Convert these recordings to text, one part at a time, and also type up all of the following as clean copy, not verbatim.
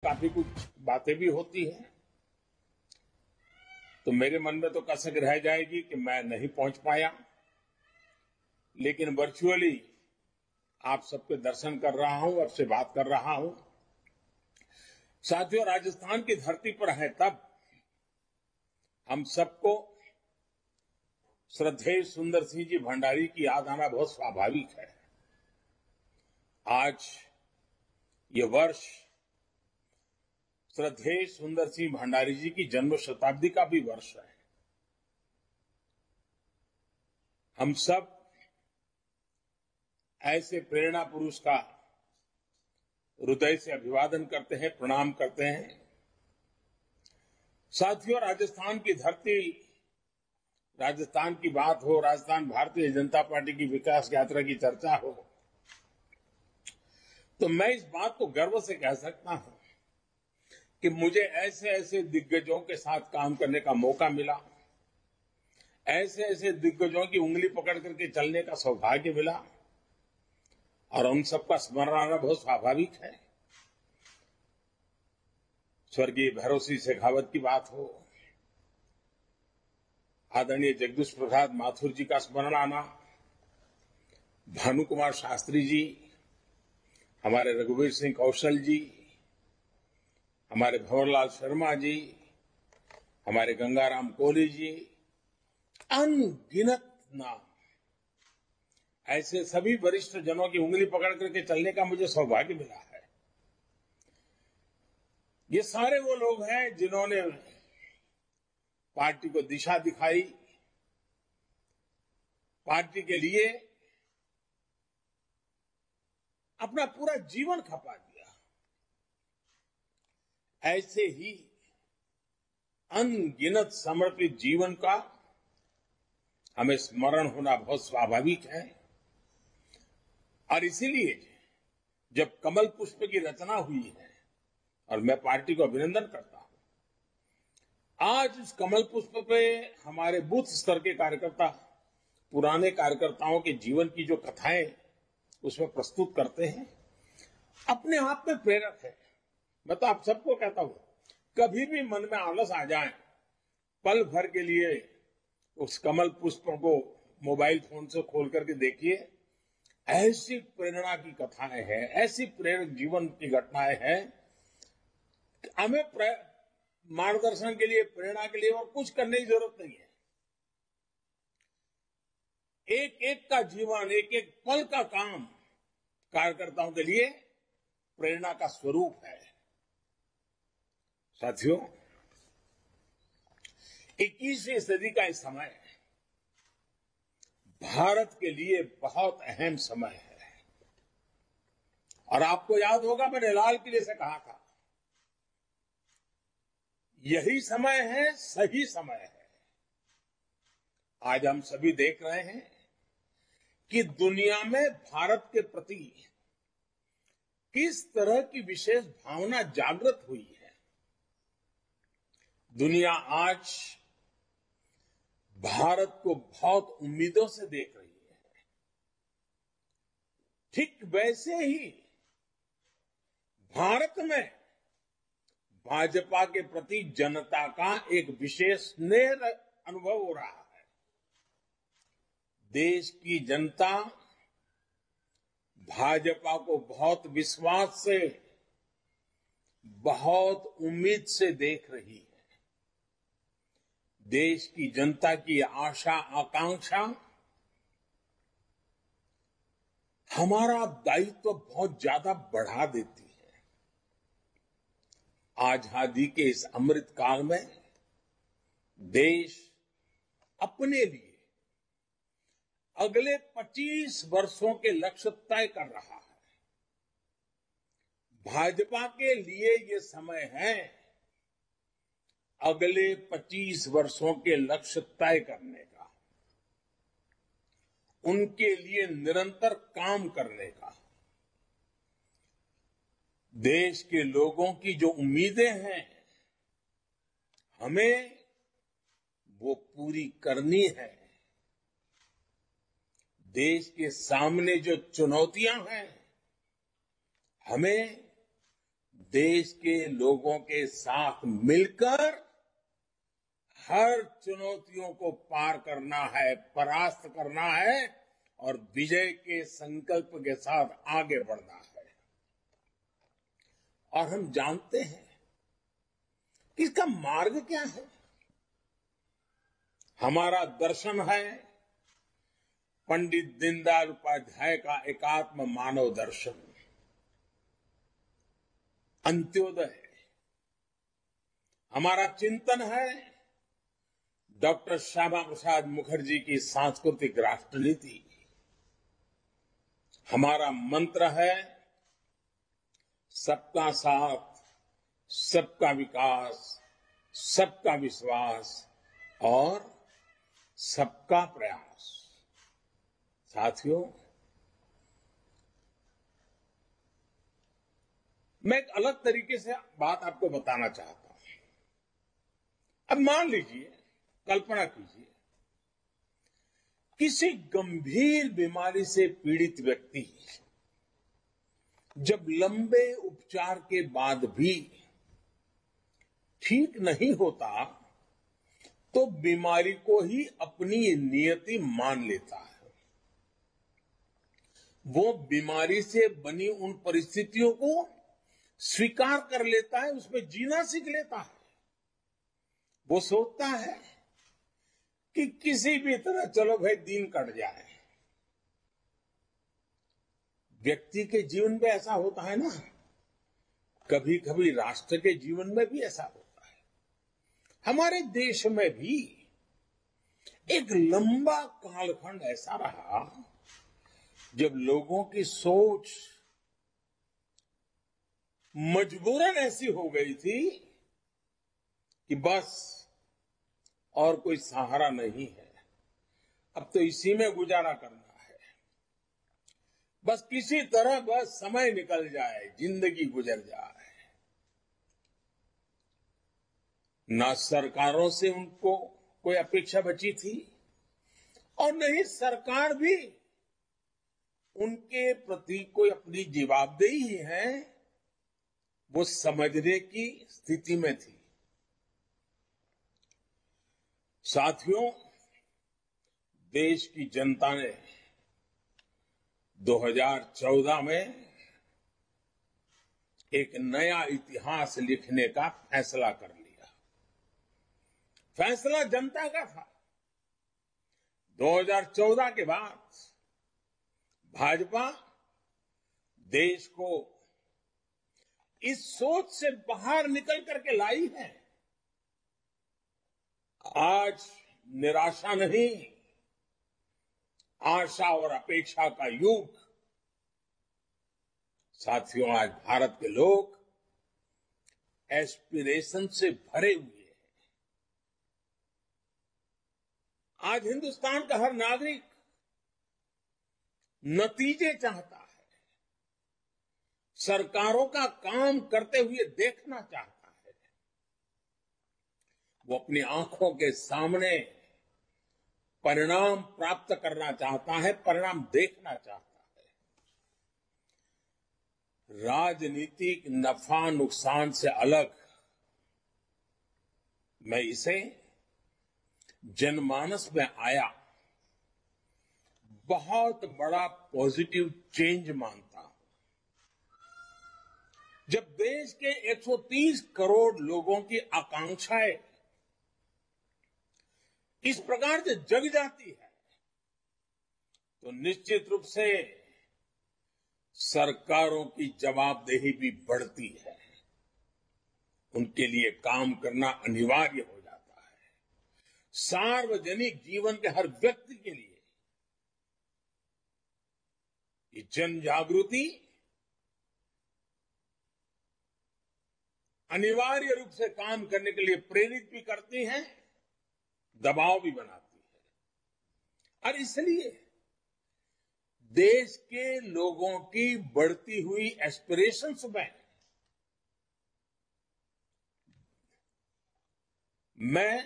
काफी कुछ बातें भी होती हैं, तो मेरे मन में तो कसक रह जाएगी कि मैं नहीं पहुंच पाया, लेकिन वर्चुअली आप सबके दर्शन कर रहा हूं, आपसे बात कर रहा हूं। साथियों, राजस्थान की धरती पर है तब हम सबको श्रद्धेय सुंदर सिंह जी भंडारी की याद आना बहुत स्वाभाविक है। आज ये वर्ष श्रद्धेय सुंदर सिंह भंडारी जी की जन्म शताब्दी का भी वर्ष है। हम सब ऐसे प्रेरणा पुरुष का हृदय से अभिवादन करते हैं, प्रणाम करते हैं। साथियों, राजस्थान की धरती, राजस्थान की बात हो, राजस्थान भारतीय जनता पार्टी की विकास यात्रा की चर्चा हो, तो मैं इस बात को गर्व से कह सकता हूं कि मुझे ऐसे ऐसे दिग्गजों के साथ काम करने का मौका मिला, ऐसे ऐसे दिग्गजों की उंगली पकड़ करके चलने का सौभाग्य मिला, और उन सबका स्मरण आना बहुत स्वाभाविक है। स्वर्गीय भैरव सिंह शेखावत की बात हो, आदरणीय जगदीश प्रसाद माथुर जी का स्मरण आना, भानु कुमार शास्त्री जी, हमारे रघुवीर सिंह कौशल जी, हमारे भंवरलाल शर्मा जी, हमारे गंगाराम कोहली जी, अनगिनत नाम, ऐसे सभी वरिष्ठ जनों की उंगली पकड़ करके चलने का मुझे सौभाग्य मिला है। ये सारे वो लोग हैं जिन्होंने पार्टी को दिशा दिखाई, पार्टी के लिए अपना पूरा जीवन खपा दिया। ऐसे ही अनगिनत समर्पित जीवन का हमें स्मरण होना बहुत स्वाभाविक है। और इसीलिए जब कमल पुष्प की रचना हुई है, और मैं पार्टी को अभिनंदन करता हूं, आज इस कमल पुष्प पे हमारे बूथ स्तर के कार्यकर्ता पुराने कार्यकर्ताओं के जीवन की जो कथाएं उसमें प्रस्तुत करते हैं, अपने आप में प्रेरक है। मैं तो आप सबको कहता हूं, कभी भी मन में आलस आ जाए, पल भर के लिए उस कमल पुष्प को मोबाइल फोन से खोल करके देखिए। ऐसी प्रेरणा की कथाएं हैं, ऐसी प्रेरक जीवन की घटनाएं हैं, हमें मार्गदर्शन के लिए, प्रेरणा के लिए और कुछ करने की जरूरत नहीं है। एक एक का जीवन, एक एक पल का काम कार्यकर्ताओं के लिए प्रेरणा का स्वरूप है। साथियों, 21वीं सदी का इस समय भारत के लिए बहुत अहम समय है। और आपको याद होगा, मैंने लाल किले से कहा था, यही समय है, सही समय है। आज हम सभी देख रहे हैं कि दुनिया में भारत के प्रति किस तरह की विशेष भावना जागृत हुई है। दुनिया आज भारत को बहुत उम्मीदों से देख रही है। ठीक वैसे ही भारत में भाजपा के प्रति जनता का एक विशेष स्नेह अनुभव हो रहा है। देश की जनता भाजपा को बहुत विश्वास से, बहुत उम्मीद से देख रही है। देश की जनता की आशा आकांक्षा हमारा दायित्व बहुत ज्यादा बढ़ा देती है। आजादी के इस अमृत काल में देश अपने लिए अगले 25 वर्षों के लक्ष्य तय कर रहा है। भाजपा के लिए ये समय है अगले 25 वर्षों के लक्ष्य तय करने का, उनके लिए निरंतर काम करने का। देश के लोगों की जो उम्मीदें हैं, हमें वो पूरी करनी है। देश के सामने जो चुनौतियां हैं, हमें देश के लोगों के साथ मिलकर हर चुनौतियों को पार करना है, परास्त करना है और विजय के संकल्प के साथ आगे बढ़ना है। और हम जानते हैं कि इसका मार्ग क्या है। हमारा दर्शन है पंडित दीनदयाल उपाध्याय का एकात्म मानव दर्शन, अंत्योदय। हमारा चिंतन है डॉक्टर श्यामा प्रसाद मुखर्जी की सांस्कृतिक राष्ट्रनीति। हमारा मंत्र है सबका साथ, सबका विकास, सबका विश्वास और सबका प्रयास। साथियों, मैं एक अलग तरीके से बात आपको बताना चाहता हूं। अब मान लीजिए, कल्पना कीजिए, किसी गंभीर बीमारी से पीड़ित व्यक्ति जब लंबे उपचार के बाद भी ठीक नहीं होता तो बीमारी को ही अपनी नियति मान लेता है। वो बीमारी से बनी उन परिस्थितियों को स्वीकार कर लेता है, उसमें जीना सीख लेता है। वो सोचता है कि किसी भी तरह चलो भाई दिन कट जाए। व्यक्ति के जीवन में ऐसा होता है ना, कभी कभी राष्ट्र के जीवन में भी ऐसा होता है। हमारे देश में भी एक लंबा कालखंड ऐसा रहा जब लोगों की सोच मजबूरन ऐसी हो गई थी कि बस और कोई सहारा नहीं है, अब तो इसी में गुजारा करना है, बस किसी तरह बस समय निकल जाए, जिंदगी गुजर जाए। ना सरकारों से उनको कोई अपेक्षा बची थी और नहीं सरकार भी उनके प्रति कोई अपनी जवाबदेही है वो समझने की स्थिति में थी। साथियों, देश की जनता ने 2014 में एक नया इतिहास लिखने का फैसला कर लिया। फैसला जनता का था। 2014 के बाद भाजपा देश को इस सोच से बाहर निकल करके लाई है। आज निराशा नहीं, आशा और अपेक्षा का युग। साथियों, आज भारत के लोग एस्पिरेशन से भरे हुए हैं। आज हिंदुस्तान का हर नागरिक नतीजे चाहता है, सरकारों का काम करते हुए देखना चाहता है। वो अपनी आंखों के सामने परिणाम प्राप्त करना चाहता है, परिणाम देखना चाहता है। राजनीतिक नफा नुकसान से अलग मैं इसे जनमानस में आया बहुत बड़ा पॉजिटिव चेंज मानता हूं। जब देश के 130 करोड़ लोगों की आकांक्षाएं इस प्रकार से जग जाती है तो निश्चित रूप से सरकारों की जवाबदेही भी बढ़ती है। उनके लिए काम करना अनिवार्य हो जाता है। सार्वजनिक जीवन के हर व्यक्ति के लिए ये जन जागृति अनिवार्य रूप से काम करने के लिए प्रेरित भी करती है, दबाव भी बनाती है। और इसलिए देश के लोगों की बढ़ती हुई एस्पिरेशंस में मैं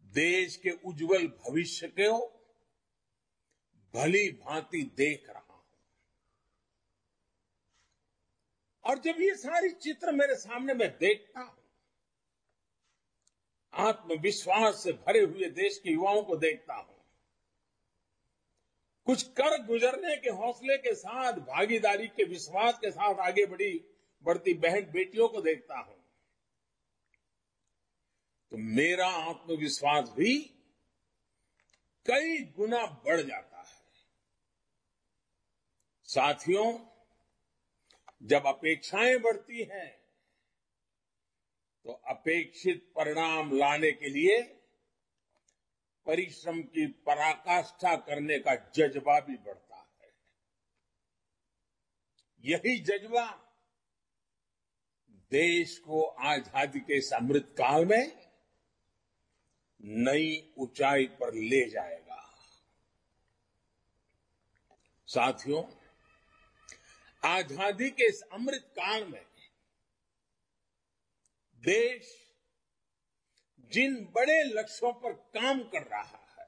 देश के उज्जवल भविष्य को भली भांति देख रहा हूं। और जब ये सारी चित्र मेरे सामने मैं देखता हूं, आत्मविश्वास से भरे हुए देश के युवाओं को देखता हूं, कुछ कर गुजरने के हौसले के साथ, भागीदारी के विश्वास के साथ आगे बढ़ती बहन बेटियों को देखता हूं, तो मेरा आत्मविश्वास भी कई गुना बढ़ जाता है। साथियों, जब अपेक्षाएं बढ़ती हैं, तो अपेक्षित परिणाम लाने के लिए परिश्रम की पराकाष्ठा करने का जज्बा भी बढ़ता है। यही जज्बा देश को आजादी के इस अमृत काल में नई ऊंचाई पर ले जाएगा। साथियों, आजादी के इस अमृत काल में देश जिन बड़े लक्ष्यों पर काम कर रहा है,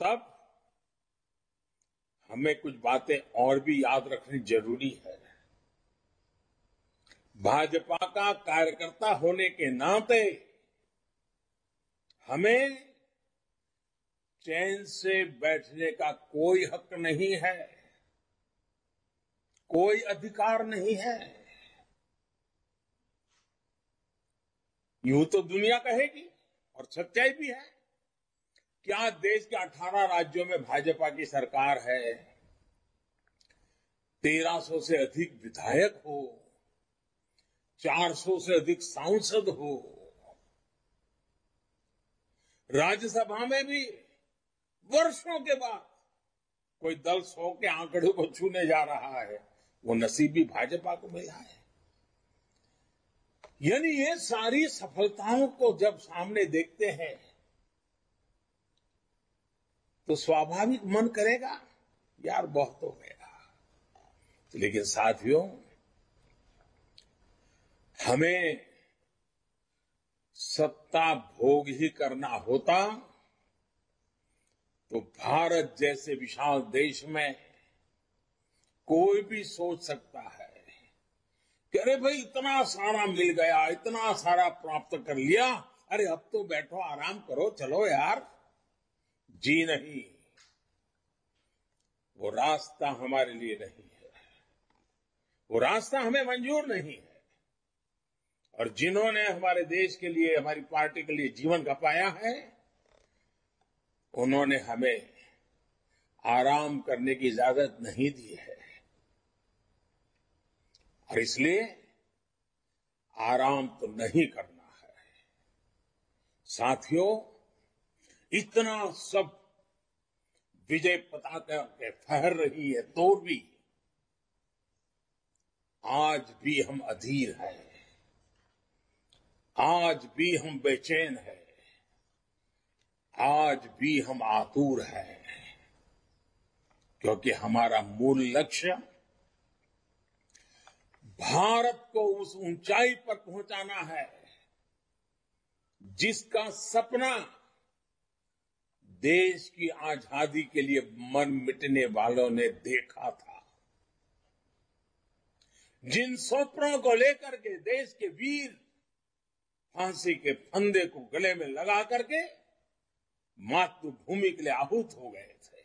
तब हमें कुछ बातें और भी याद रखनी जरूरी है। भाजपा का कार्यकर्ता होने के नाते हमें चैन से बैठने का कोई हक नहीं है, कोई अधिकार नहीं है। यूं तो दुनिया कहेगी, और सच्चाई भी है, क्या देश के 18 राज्यों में भाजपा की सरकार है, 1300 से अधिक विधायक हो, 400 से अधिक सांसद हो, राज्यसभा में भी वर्षों के बाद कोई दल 100 के आंकड़े को छूने जा रहा है, वो नसीब भी भाजपा को मिला है। यानी ये सारी सफलताओं को जब सामने देखते हैं, तो स्वाभाविक मन करेगा यार बहुत हो गया। लेकिन साथियों, हमें सत्ता भोग ही करना होता तो भारत जैसे विशाल देश में कोई भी सोच सकता है कि अरे भाई इतना सारा मिल गया, इतना सारा प्राप्त कर लिया, अरे अब तो बैठो आराम करो, चलो यार। जी नहीं, वो रास्ता हमारे लिए नहीं है, वो रास्ता हमें मंजूर नहीं है। और जिन्होंने हमारे देश के लिए, हमारी पार्टी के लिए जीवन खपाया है, उन्होंने हमें आराम करने की इजाजत नहीं दी है, और इसलिए आराम तो नहीं करना है। साथियों, इतना सब विजय पताका के फहर रही है तो भी आज भी हम अधीर हैं, आज भी हम बेचैन हैं, आज भी हम आतुर हैं, क्योंकि हमारा मूल लक्ष्य भारत को उस ऊंचाई पर पहुंचाना है जिसका सपना देश की आजादी के लिए मन मिटने वालों ने देखा था। जिन सपनों को लेकर के देश के वीर फांसी के फंदे को गले में लगा करके मातृभूमि के लिए आहूत हो गए थे।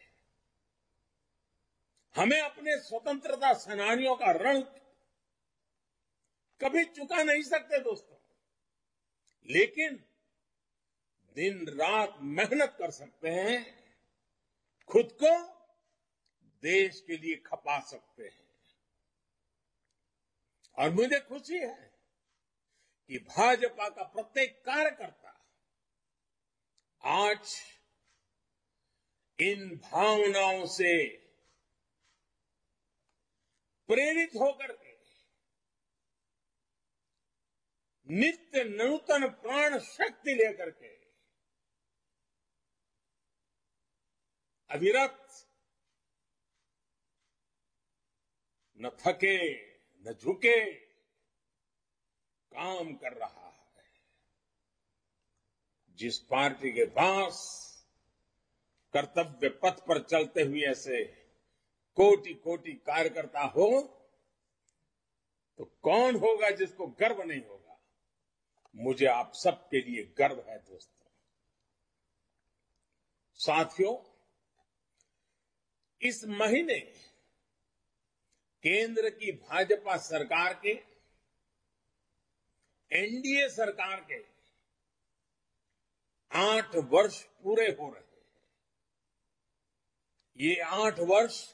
हमें अपने स्वतंत्रता सेनानियों का रण कभी चुका नहीं सकते दोस्तों, लेकिन दिन रात मेहनत कर सकते हैं, खुद को देश के लिए खपा सकते हैं। और मुझे खुशी है कि भाजपा का प्रत्येक कार्यकर्ता आज इन भावनाओं से प्रेरित होकर के नित्य नूतन प्राण शक्ति लेकर के अविरत, न थके न झुके काम कर रहा है। जिस पार्टी के पास कर्तव्य पथ पर चलते हुए ऐसे कोटि कोटि कार्यकर्ता हो तो कौन होगा जिसको गर्व नहीं होगा। मुझे आप सबके लिए गर्व है दोस्तों। साथियों, इस महीने केंद्र की भाजपा सरकार के, एनडीए सरकार के 8 वर्ष पूरे हो रहे हैं। ये 8 वर्ष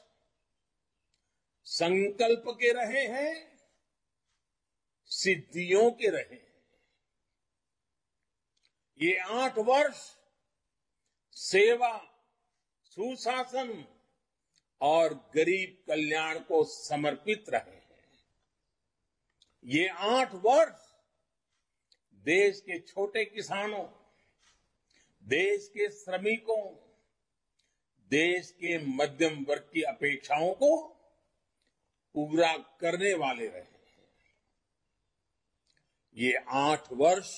संकल्प के रहे हैं, सिद्धियों के रहे हैं। ये 8 वर्ष सेवा, सुशासन और गरीब कल्याण को समर्पित रहे हैं। ये 8 वर्ष देश के छोटे किसानों, देश के श्रमिकों, देश के मध्यम वर्ग की अपेक्षाओं को पूरा करने वाले रहे हैं। ये 8 वर्ष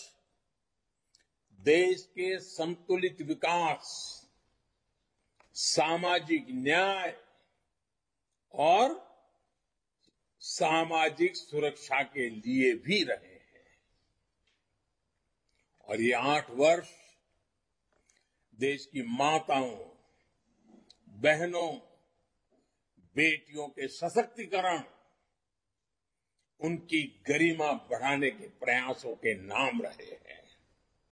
देश के संतुलित विकास, सामाजिक न्याय और सामाजिक सुरक्षा के लिए भी रहे हैं। और ये 8 वर्ष देश की माताओं, बहनों, बेटियों के सशक्तिकरण, उनकी गरिमा बढ़ाने के प्रयासों के नाम रहे हैं।